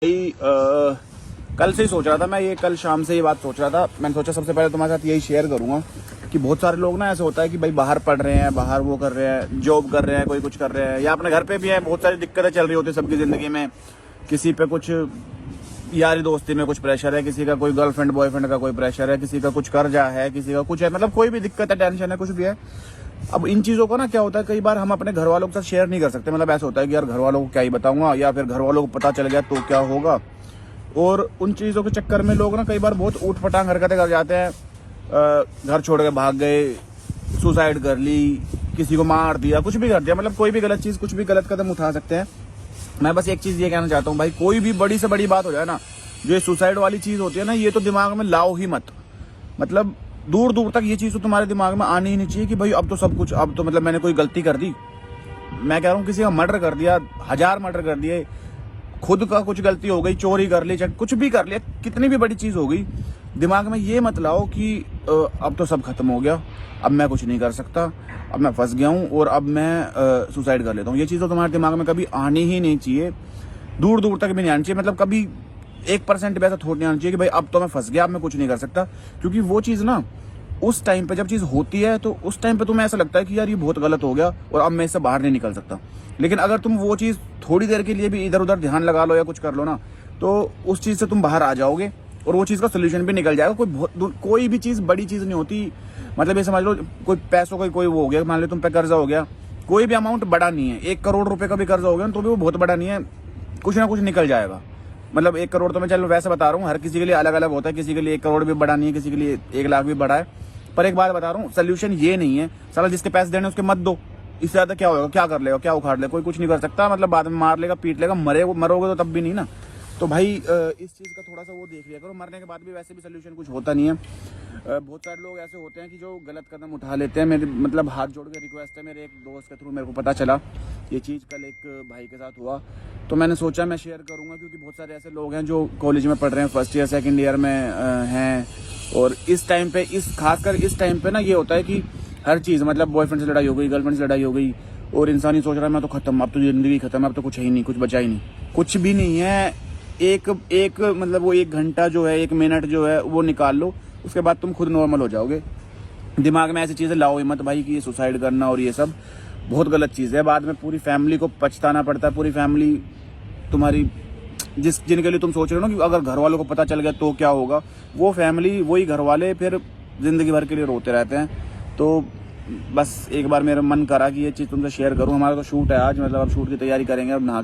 भाई कल से ही सोच रहा था मैं, ये कल शाम से ये बात सोच रहा था। मैंने सोचा सबसे पहले तुम्हारे साथ यही शेयर करूंगा कि बहुत सारे लोग ना ऐसे होता है कि भाई बाहर पढ़ रहे हैं, बाहर वो कर रहे हैं, जॉब कर रहे हैं, कोई कुछ कर रहे हैं, या अपने घर पे भी है। बहुत सारी दिक्कतें चल रही होती है सबकी जिंदगी में। किसी पे कुछ यारी दोस्ती में कुछ प्रेशर है, किसी का कोई गर्लफ्रेंड बॉयफ्रेंड का कोई प्रेशर है, किसी का कुछ कर्जा है, किसी का कुछ है, मतलब कोई भी दिक्कत है, टेंशन है, कुछ भी है। अब इन चीज़ों को ना क्या होता है, कई बार हम अपने घर वालों के साथ शेयर नहीं कर सकते। मतलब ऐसा होता है कि यार घर वालों को क्या ही बताऊंगा, या फिर घर वालों को पता चल गया तो क्या होगा। और उन चीज़ों के चक्कर में लोग ना कई बार बहुत ऊट पटांग हरकतें कर जाते हैं। घर छोड़ के भाग गए, सुसाइड कर ली, किसी को मार दिया, कुछ भी कर दिया। मतलब कोई भी गलत चीज़, कुछ भी गलत कदम उठा सकते हैं। मैं बस एक चीज़ ये कहना चाहता हूँ भाई, कोई भी बड़ी से बड़ी बात हो जाए ना, जो ये सुसाइड वाली चीज़ होती है ना, ये तो दिमाग में लाओ ही मत। मतलब दूर दूर तक ये चीज़ तो तुम्हारे दिमाग में आनी ही नहीं चाहिए कि भाई अब तो सब कुछ, अब तो मतलब मैंने कोई गलती कर दी। मैं कह रहा हूँ किसी का मर्डर कर दिया, 1000 मर्डर कर दिए, खुद का कुछ गलती हो गई, चोरी कर ली, चाहे कुछ भी कर लिया, कितनी भी बड़ी चीज़ हो गई, दिमाग में ये मत लाओ कि अब तो सब खत्म हो गया, अब मैं कुछ नहीं कर सकता, अब मैं फंस गया हूँ और अब मैं सुसाइड कर लेता हूँ। ये चीज़ तो तुम्हारे दिमाग में कभी आनी ही नहीं चाहिए, दूर दूर तक भी नहीं आनी चाहिए। मतलब कभी 1% भी ऐसा थोड़ा नहीं आना चाहिए कि भाई अब तो मैं फंस गया, अब मैं कुछ नहीं कर सकता। क्योंकि वो चीज़ ना उस टाइम पे जब चीज़ होती है तो उस टाइम पे तुम्हें ऐसा लगता है कि यार ये बहुत गलत हो गया और अब मैं इससे बाहर नहीं निकल सकता। लेकिन अगर तुम वो चीज़ थोड़ी देर के लिए भी इधर उधर ध्यान लगा लो या कुछ कर लो ना, तो उस चीज़ से तुम बाहर आ जाओगे और वो चीज़ का सोल्यूशन भी निकल जाएगा। कोई भी चीज़ बड़ी चीज़ नहीं होती। मतलब ये समझ लो, कोई पैसों का कोई वो हो गया, मान लो तुम पे कर्जा हो गया, कोई भी अमाउंट बड़ा नहीं है। 1 करोड़ रुपए का भी कर्जा हो गया तो भी वो बहुत बड़ा नहीं है, कुछ ना कुछ निकल जाएगा। मतलब 1 करोड़ तो मैं चलो वैसे बता रहा हूँ, हर किसी के लिए अलग अलग होता है। किसी के लिए 1 करोड़ भी बड़ा नहीं है, किसी के लिए 1 लाख भी बड़ा है। पर एक बात बता रहा हूँ, सोल्यूशन ये नहीं है साला जिसके पैसे देने उसके मत दो। इससे ज्यादा क्या होगा, क्या कर लेगा, क्या उखाड़ लेगा, कोई कुछ नहीं कर सकता। मतलब बाद में मार लेगा, पीट लेगा, मरोगे तो तब भी नहीं ना। तो भाई इस चीज़ का थोड़ा सा वो देख लिया करो। मरने के बाद भी वैसे भी सोल्यूशन कुछ होता नहीं है। बहुत सारे लोग ऐसे होते हैं कि जो गलत कदम उठा लेते हैं। मेरे मतलब हाथ जोड़ के रिक्वेस्ट है, मेरे एक दोस्त के थ्रू मेरे को पता चला ये चीज़, कल एक भाई के साथ हुआ, तो मैंने सोचा मैं शेयर करूंगा। क्योंकि बहुत सारे ऐसे लोग हैं जो कॉलेज में पढ़ रहे हैं, फर्स्ट ईयर सेकंड ईयर में हैं, और इस टाइम पे, खासकर इस टाइम पे ना ये होता है कि हर चीज़, मतलब बॉयफ्रेंड से लड़ाई हो गई, गर्लफ्रेंड से लड़ाई हो गई, और इंसान ही सोच रहा है मैं तो खत्म, अब तो जिंदगी खत्म है, अब तो कुछ है ही नहीं, कुछ बचा ही नहीं। कुछ भी नहीं है। एक मतलब वो 1 घंटा जो है, 1 मिनट जो है वो निकाल लो, उसके बाद तुम खुद नॉर्मल हो जाओगे। दिमाग में ऐसी चीज़ें लाओ ही मत भाई कि ये सुसाइड करना और ये सब बहुत गलत चीज़ है। बाद में पूरी फैमिली को पछताना पड़ता है। पूरी फैमिली तुम्हारी, जिनके लिए तुम सोच रहे हो ना कि अगर घर वालों को पता चल गया तो क्या होगा, वो फैमिली, वही घर वाले फिर जिंदगी भर के लिए रोते रहते हैं। तो बस एक बार मेरा मन करा कि ये चीज़ तुमसे शेयर करूं। हमारा तो शूट है आज, मतलब अब शूट की तैयारी करेंगे, अब नहा